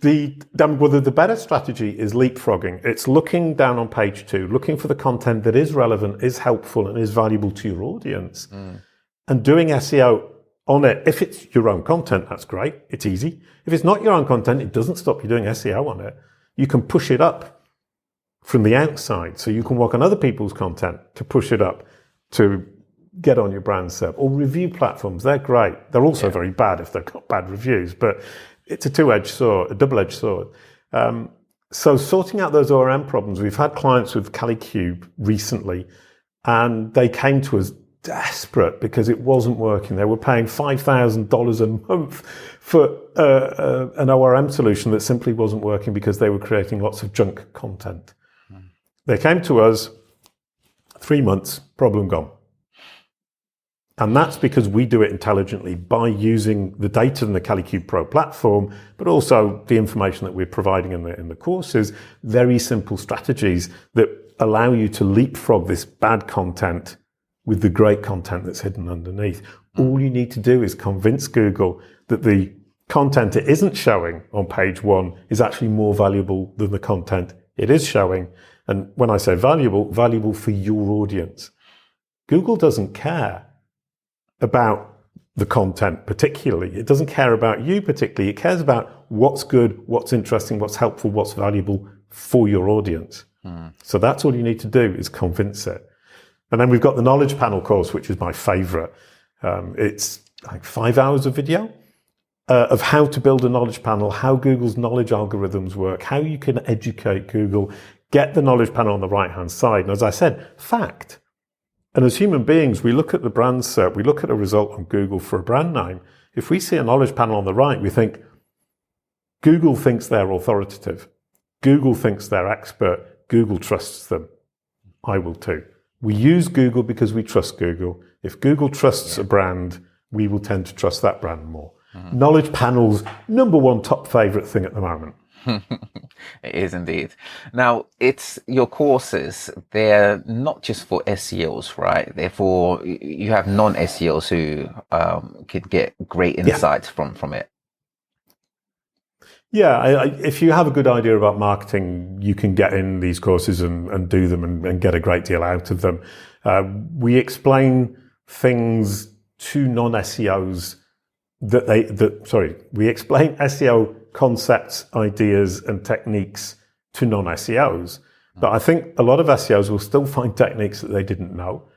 The better strategy is leapfrogging. It's looking down on page 2, looking for the content that is relevant, is helpful, and is valuable to your audience. And doing SEO on it. If it's your own content, that's great. It's easy. If it's not your own content, it doesn't stop you doing SEO on it. You can push it up from the outside. So you can work on other people's content to push it up to get on your brand SERP. Or review platforms. They're great. They're also very bad if they've got bad reviews. But it's a two-edged sword, a double-edged sword. So sorting out those ORM problems, we've had clients with Kalicube recently, and they came to us desperate because it wasn't working. They were paying $5,000 a month for an ORM solution that simply wasn't working because they were creating lots of junk content. They came to us, 3 months, problem gone. And that's because we do it intelligently by using the data in the Kalicube Pro platform, but also the information that we're providing in the courses, very simple strategies that allow you to leapfrog this bad content with the great content that's hidden underneath. All you need to do is convince Google that the content it isn't showing on page 1 is actually more valuable than the content it is showing. And when I say valuable for your audience. Google doesn't care about the content particularly. It doesn't care about you particularly. It cares about what's good, what's interesting, what's helpful, what's valuable for your audience. So that's all you need to do is convince it. And then we've got the Knowledge Panel course, which is my favorite. It's like 5 hours of video of how to build a knowledge panel, how Google's knowledge algorithms work, how you can educate Google, get the knowledge panel on the right-hand side. And as I said, fact. And as human beings, we look at the brand SERP, we look at a result on Google for a brand name. If we see a knowledge panel on the right, we think, Google thinks they're authoritative. Google thinks they're expert. Google trusts them. I will too. We use Google because we trust Google. If Google trusts a brand, we will tend to trust that brand more. Knowledge panels, #1 top favorite thing at the moment. It is indeed. Now, it's your courses, they're not just for SEOs, right? Therefore, you have non-SEOs who could get great insights from it. Yeah, if you have a good idea about marketing, you can get in these courses and do them and get a great deal out of them. We explain things to non-SEOs we explain SEO concepts, ideas, and techniques to non-SEOs. But I think a lot of SEOs will still find techniques that they didn't know,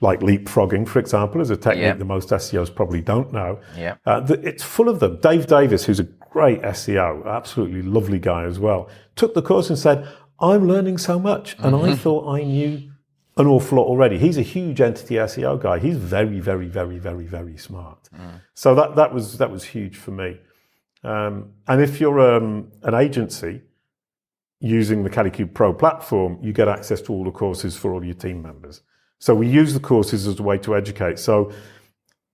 like leapfrogging, for example, is a technique that most SEOs probably don't know. Yeah. It's full of them. Dave Davis, who's a great SEO, absolutely lovely guy as well, took the course and said, I'm learning so much. And I thought I knew an awful lot already. He's a huge entity SEO guy. He's very, very, very, very, very smart. So that was huge for me. And if you're an agency using the Kalicube Pro platform, you get access to all the courses for all your team members. So we use the courses as a way to educate. So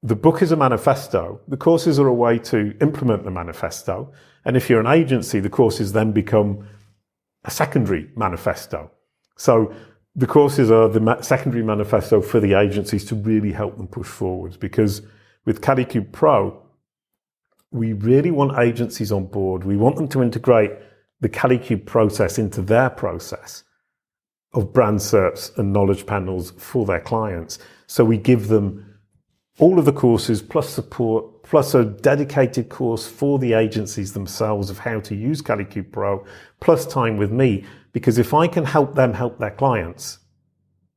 the book is a manifesto. The courses are a way to implement the manifesto. And if you're an agency, the courses then become a secondary manifesto. So the courses are the secondary manifesto for the agencies to really help them push forwards. Because with Kalicube Pro, we really want agencies on board. We want them to integrate the Kalicube process into their process of brand SERPs and knowledge panels for their clients. So we give them all of the courses plus support, plus a dedicated course for the agencies themselves of how to use Kalicube Pro, plus time with me. Because if I can help them help their clients,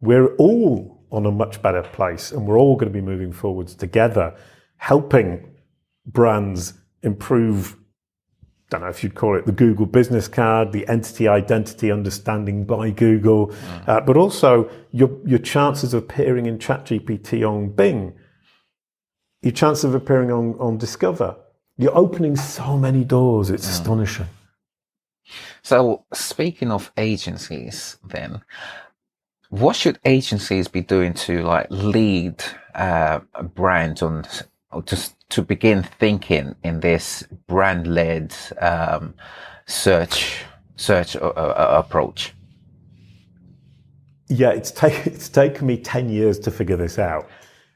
we're all on a much better place and we're all going to be moving forwards together, helping brands improve, I don't know if you'd call it the Google business card, the entity identity understanding by Google, but also your chances of appearing in ChatGPT on Bing, your chance of appearing on Discover. You're opening so many doors. It's astonishing. So speaking of agencies then, what should agencies be doing to like lead a brand on just to begin thinking in this brand-led search approach? Yeah, it's taken me 10 years to figure this out.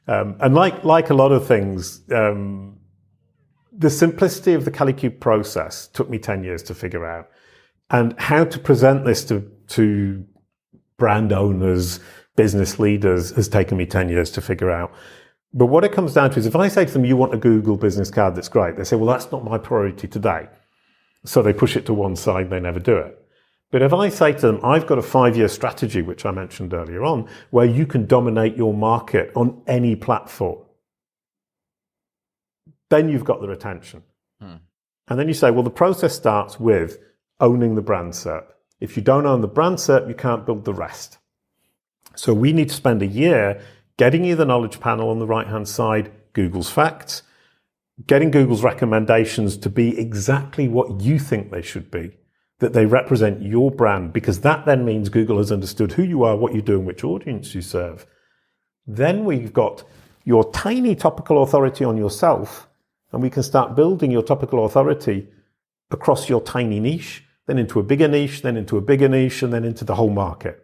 And like a lot of things, the simplicity of the Kalicube process took me 10 years to figure out. And how to present this to brand owners, business leaders has taken me 10 years to figure out. But what it comes down to is if I say to them, you want a Google business card, that's great. They say, well, that's not my priority today. So they push it to one side, they never do it. But if I say to them, I've got a 5-year strategy, which I mentioned earlier on, where you can dominate your market on any platform, then you've got their attention. And then you say, well, the process starts with owning the brand SERP. If you don't own the brand SERP, you can't build the rest. So we need to spend a year getting you the knowledge panel on the right-hand side, Google's facts, getting Google's recommendations to be exactly what you think they should be, that they represent your brand, because that then means Google has understood who you are, what you do, and which audience you serve. Then we've got your tiny topical authority on yourself, and we can start building your topical authority across your tiny niche, then into a bigger niche, then into a bigger niche, and then into the whole market.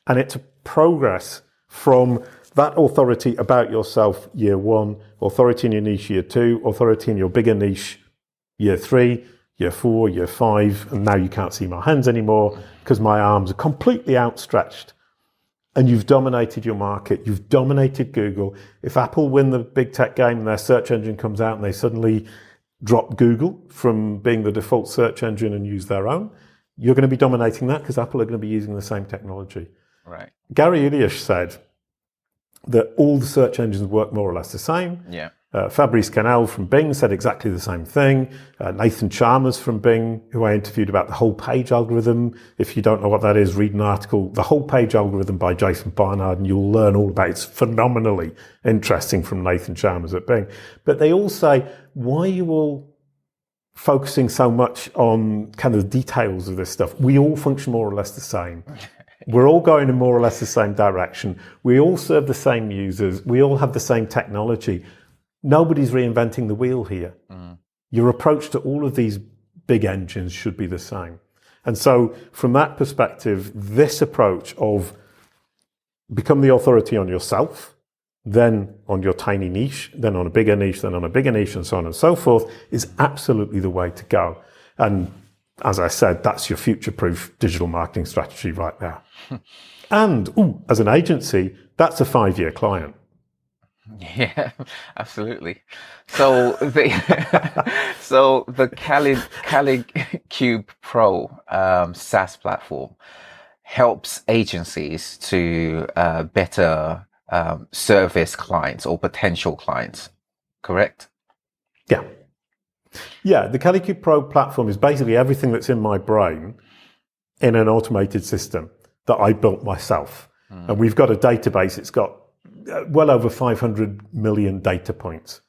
And it's a progress from that authority about yourself year 1, authority in your niche year 2, authority in your bigger niche year 3, year 4, year 5, and now you can't see my hands anymore because my arms are completely outstretched. And you've dominated your market. You've dominated Google. If Apple win the big tech game and their search engine comes out and they suddenly drop Google from being the default search engine and use their own, you're going to be dominating that because Apple are going to be using the same technology. Right. Gary Ilyash said that all the search engines work more or less the same. Yeah. Fabrice Canel from Bing said exactly the same thing. Nathan Chalmers from Bing, who I interviewed about the whole page algorithm. If you don't know what that is, read an article, The Whole Page Algorithm by Jason Barnard, and you'll learn all about it. It's phenomenally interesting from Nathan Chalmers at Bing. But they all say, why are you all focusing so much on kind of the details of this stuff? We all function more or less the same. We're all going in more or less the same direction. We all serve the same users. We all have the same technology. Nobody's reinventing the wheel here. Your approach to all of these big engines should be the same. And so from that perspective, this approach of become the authority on yourself, then on your tiny niche, then on a bigger niche, then on a bigger niche, and so on and so forth, is absolutely the way to go. And as I said, that's your future-proof digital marketing strategy right there. And as an agency, that's a 5-year client. Yeah, absolutely. So the Kalicube Pro SaaS platform helps agencies to better service clients or potential clients, correct? Yeah. Yeah, the Kalicube Pro platform is basically everything that's in my brain in an automated system that I built myself. And we've got a database. It's got well over 500 million data points.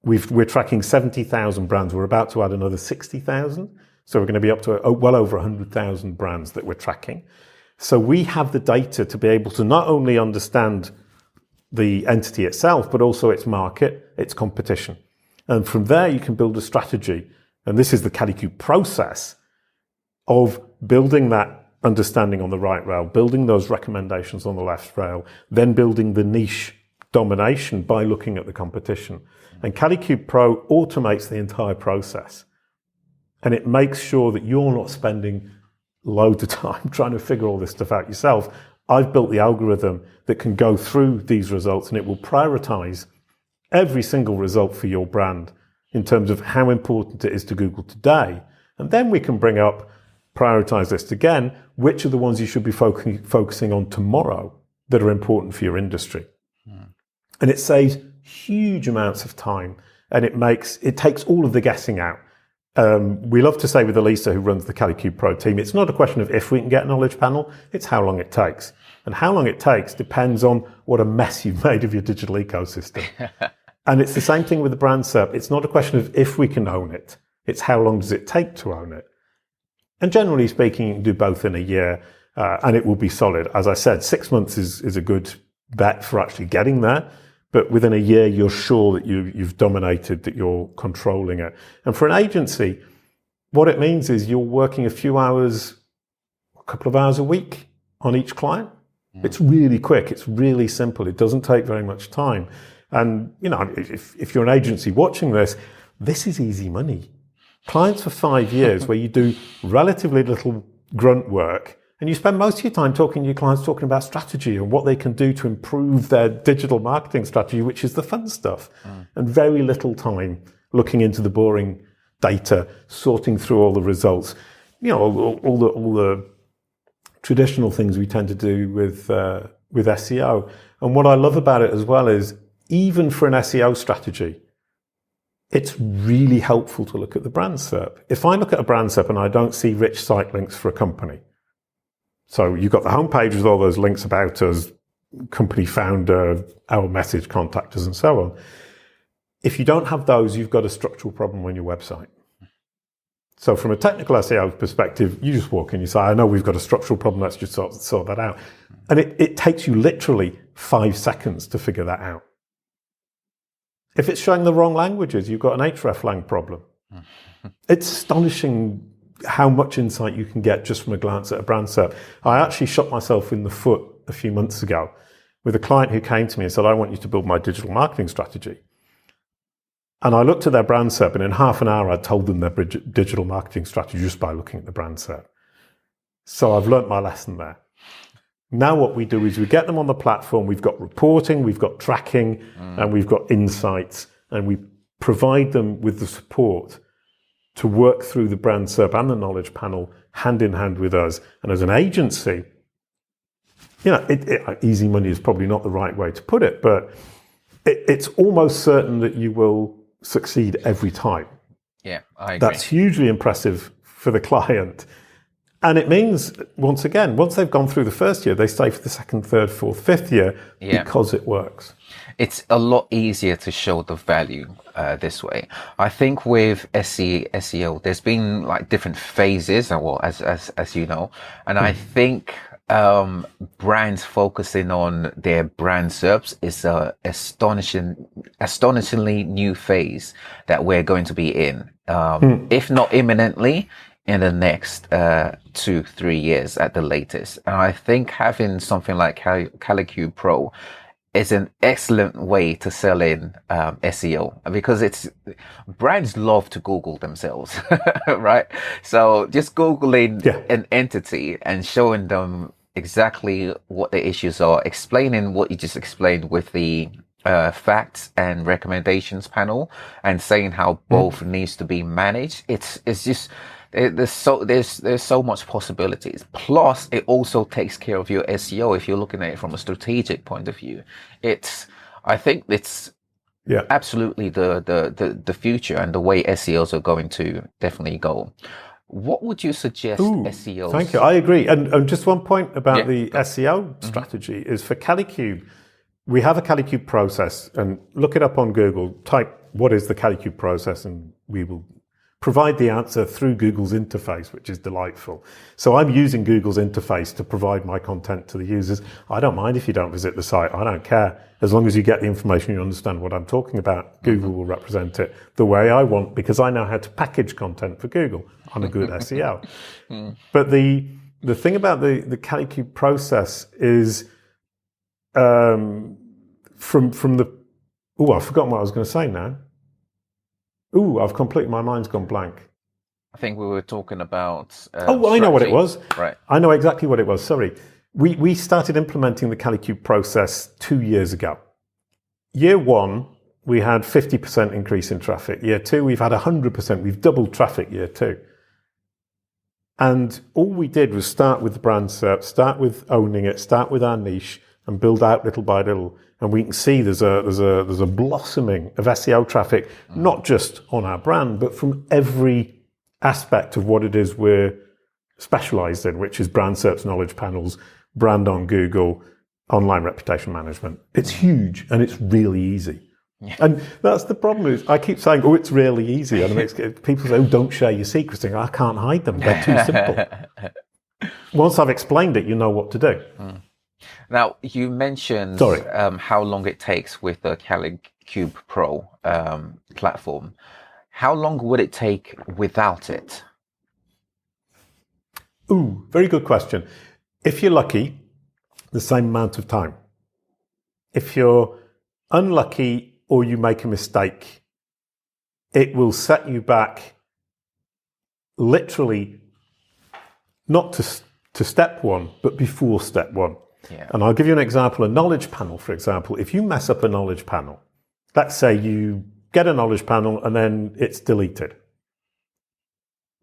We're tracking 70,000 brands. We're about to add another 60,000. So we're going to be up to well over 100,000 brands that we're tracking. So we have the data to be able to not only understand the entity itself, but also its market, its competition. And from there, you can build a strategy. And this is the Kalicube process of building that understanding on the right rail, building those recommendations on the left rail, then building the niche domination by looking at the competition. And Kalicube Pro automates the entire process. And it makes sure that you're not spending loads of time trying to figure all this stuff out yourself. I've built the algorithm that can go through these results, and it will prioritize every single result for your brand in terms of how important it is to Google today. And then we can bring up, prioritize this again, which are the ones you should be focusing on tomorrow that are important for your industry. And it saves huge amounts of time, and it takes all of the guessing out. We love to say with Elisa, who runs the Kalicube Pro team, it's not a question of if we can get a knowledge panel, it's how long it takes. And how long it takes depends on what a mess you've made of your digital ecosystem. And it's the same thing with the brand SERP. It's not a question of if we can own it, it's how long does it take to own it. And generally speaking, you can do both in a year, and it will be solid. As I said, 6 months is a good bet for actually getting there. But within a year, you're sure that you've dominated, that you're controlling it. And for an agency, what it means is you're working a few hours, a couple of hours a week on each client. It's really quick. It's really simple. It doesn't take very much time. And, if you're an agency watching this, this is easy money. Clients for 5 years where you do relatively little grunt work, and you spend most of your time talking to your clients, talking about strategy and what they can do to improve their digital marketing strategy, which is the fun stuff, and very little time looking into the boring data, sorting through all the results, all the traditional things we tend to do with SEO. And what I love about it as well is, even for an SEO strategy, it's really helpful to look at the brand SERP. If I look at a brand SERP and I don't see rich site links for a company, so you've got the homepage with all those links about us, company founder, our message, contact us, and so on. If you don't have those, you've got a structural problem on your website. So from a technical SEO perspective, you just walk in, you say, I know we've got a structural problem, let's just sort that out. And it takes you literally 5 seconds to figure that out. If it's showing the wrong languages, you've got an hreflang problem. It's astonishing how much insight you can get just from a glance at a brand SERP. I actually shot myself in the foot a few months ago with a client who came to me and said, I want you to build my digital marketing strategy. And I looked at their brand SERP, and in half an hour, I told them their digital marketing strategy just by looking at the brand SERP. So I've learnt my lesson there. Now what we do is we get them on the platform. We've got reporting, we've got tracking, and we've got insights, and we provide them with the support to work through the brand SERP and the knowledge panel hand in hand with us. And as an agency, easy money is probably not the right way to put it, but it's almost certain that you will succeed every time. Yeah, I agree. That's hugely impressive for the client. And it means, once again, once they've gone through the first year, they stay for the second, third, fourth, fifth year because it works. It's a lot easier to show the value this way. I think with SEO, there's been like different phases, as you know, and I think brands focusing on their brand SERPs is a astonishingly new phase that we're going to be in. if not imminently, in the next 2-3 years at the latest. And I think having something like Kalicube Pro is an excellent way to sell in SEO, because brands love to Google themselves, right? So just Googling an entity and showing them exactly what the issues are, explaining what you just explained with the facts and recommendations panel, and saying how both needs to be managed. It's just there's so much possibilities. Plus, it also takes care of your SEO if you're looking at it from a strategic point of view. I think it's absolutely the future and the way SEOs are going to definitely go. What would you suggest SEOs? Thank you. I agree. And just one point about the SEO strategy is for Kalicube. We have a Kalicube process, and look it up on Google. Type what is the Kalicube process, and we will provide the answer through Google's interface, which is delightful. So I'm using Google's interface to provide my content to the users. I don't mind if you don't visit the site. I don't care. As long as you get the information, you understand what I'm talking about. Google will represent it the way I want, because I know how to package content for Google. I'm a good SEO. But the thing about the Kalicube process is from the... I've forgotten what I was going to say now. My mind's gone blank. I think we were talking about... I know what it was. Right. I know exactly what it was, sorry. We started implementing the Kalicube process 2 years ago. Year 1, we had 50% increase in traffic. Year 2, we've had 100%. We've doubled traffic year 2. And all we did was start with the brand SERP, start with owning it, start with our niche, and build out little by little. And we can see there's a blossoming of SEO traffic, not just on our brand, but from every aspect of what it is we're specialized in, which is brand SERPs, knowledge panels, brand on Google, online reputation management. It's huge and it's really easy. Yeah. And that's the problem is I keep saying, it's really easy. And people say, don't share your secrets. I can't hide them. They're too simple. Once I've explained it, you know what to do. Now, you mentioned how long it takes with the Kalicube Pro platform. How long would it take without it? Very good question. If you're lucky, the same amount of time. If you're unlucky or you make a mistake, it will set you back literally not to step 1, but before step 1. Yeah. And I'll give you an example. A knowledge panel, for example, if you mess up a knowledge panel, let's say you get a knowledge panel and then it's deleted.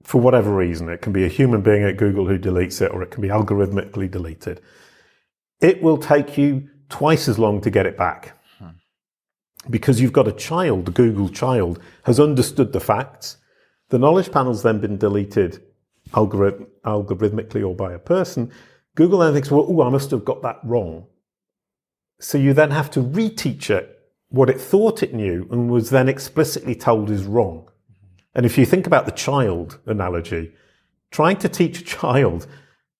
For whatever reason, it can be a human being at Google who deletes it, or it can be algorithmically deleted. It will take you twice as long to get it back. Because you've got a child, the Google child, has understood the facts. The knowledge panel's then been deleted algorithmically or by a person. Google then thinks, I must have got that wrong. So you then have to reteach it what it thought it knew and was then explicitly told is wrong. And if you think about the child analogy, trying to teach a child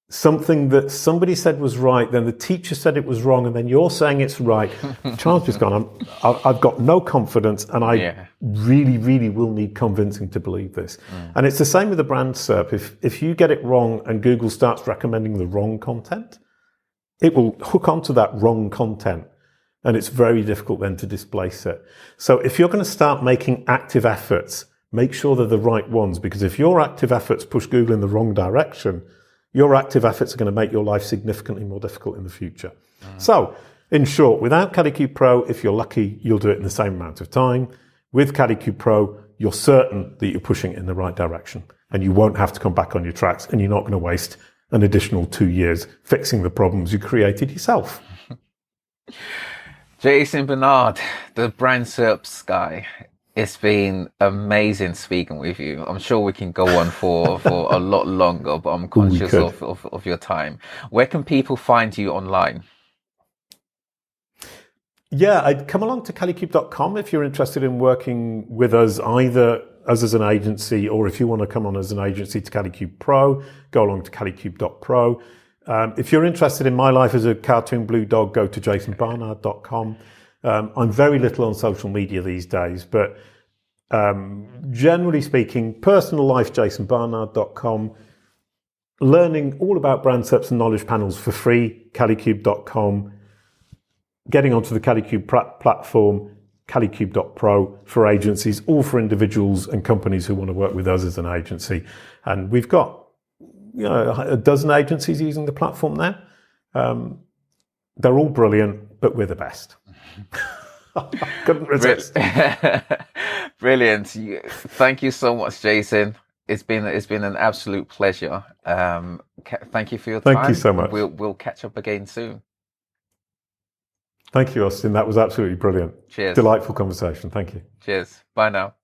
something that somebody said was right, then the teacher said it was wrong, and then you're saying it's right, the child's just gone, I've got no confidence, and I really, really will need convincing to believe this. And it's the same with the brand SERP. If you get it wrong and Google starts recommending the wrong content, it will hook onto that wrong content, and it's very difficult then to displace it. So if you're going to start making active efforts, make sure they're the right ones, because if your active efforts push Google in the wrong direction, your active efforts are going to make your life significantly more difficult in the future. So, in short, without Kalicube Pro, if you're lucky, you'll do it in the same amount of time. With Kalicube Pro, you're certain that you're pushing it in the right direction, and you won't have to come back on your tracks, and you're not going to waste an additional 2 years fixing the problems you created yourself. Jason Barnard, the brand SERPs guy. It's been amazing speaking with you. I'm sure we can go on for a lot longer, but I'm conscious of your time. Where can people find you online? Yeah, I'd come along to kalicube.com if you're interested in working with us, either us as an agency, or if you want to come on as an agency to Kalicube Pro, go along to kalicube.pro. If you're interested in my life as a cartoon blue dog, go to jasonbarnard.com. I'm very little on social media these days, but Generally speaking, personal life, jasonbarnard.com. Learning all about brand SERPs and knowledge panels for free, kalicube.com. Getting onto the Kalicube platform, kalicube.pro for agencies, all for individuals and companies who want to work with us as an agency. And we've got a dozen agencies using the platform now. They're all brilliant, but we're the best. Couldn't resist. Brilliant. Thank you so much, Jason. It's been an absolute pleasure. Thank you for your time. Thank you so much. We'll catch up again soon. Thank you, Austine. That was absolutely brilliant. Cheers. Delightful conversation. Thank you. Cheers. Bye now.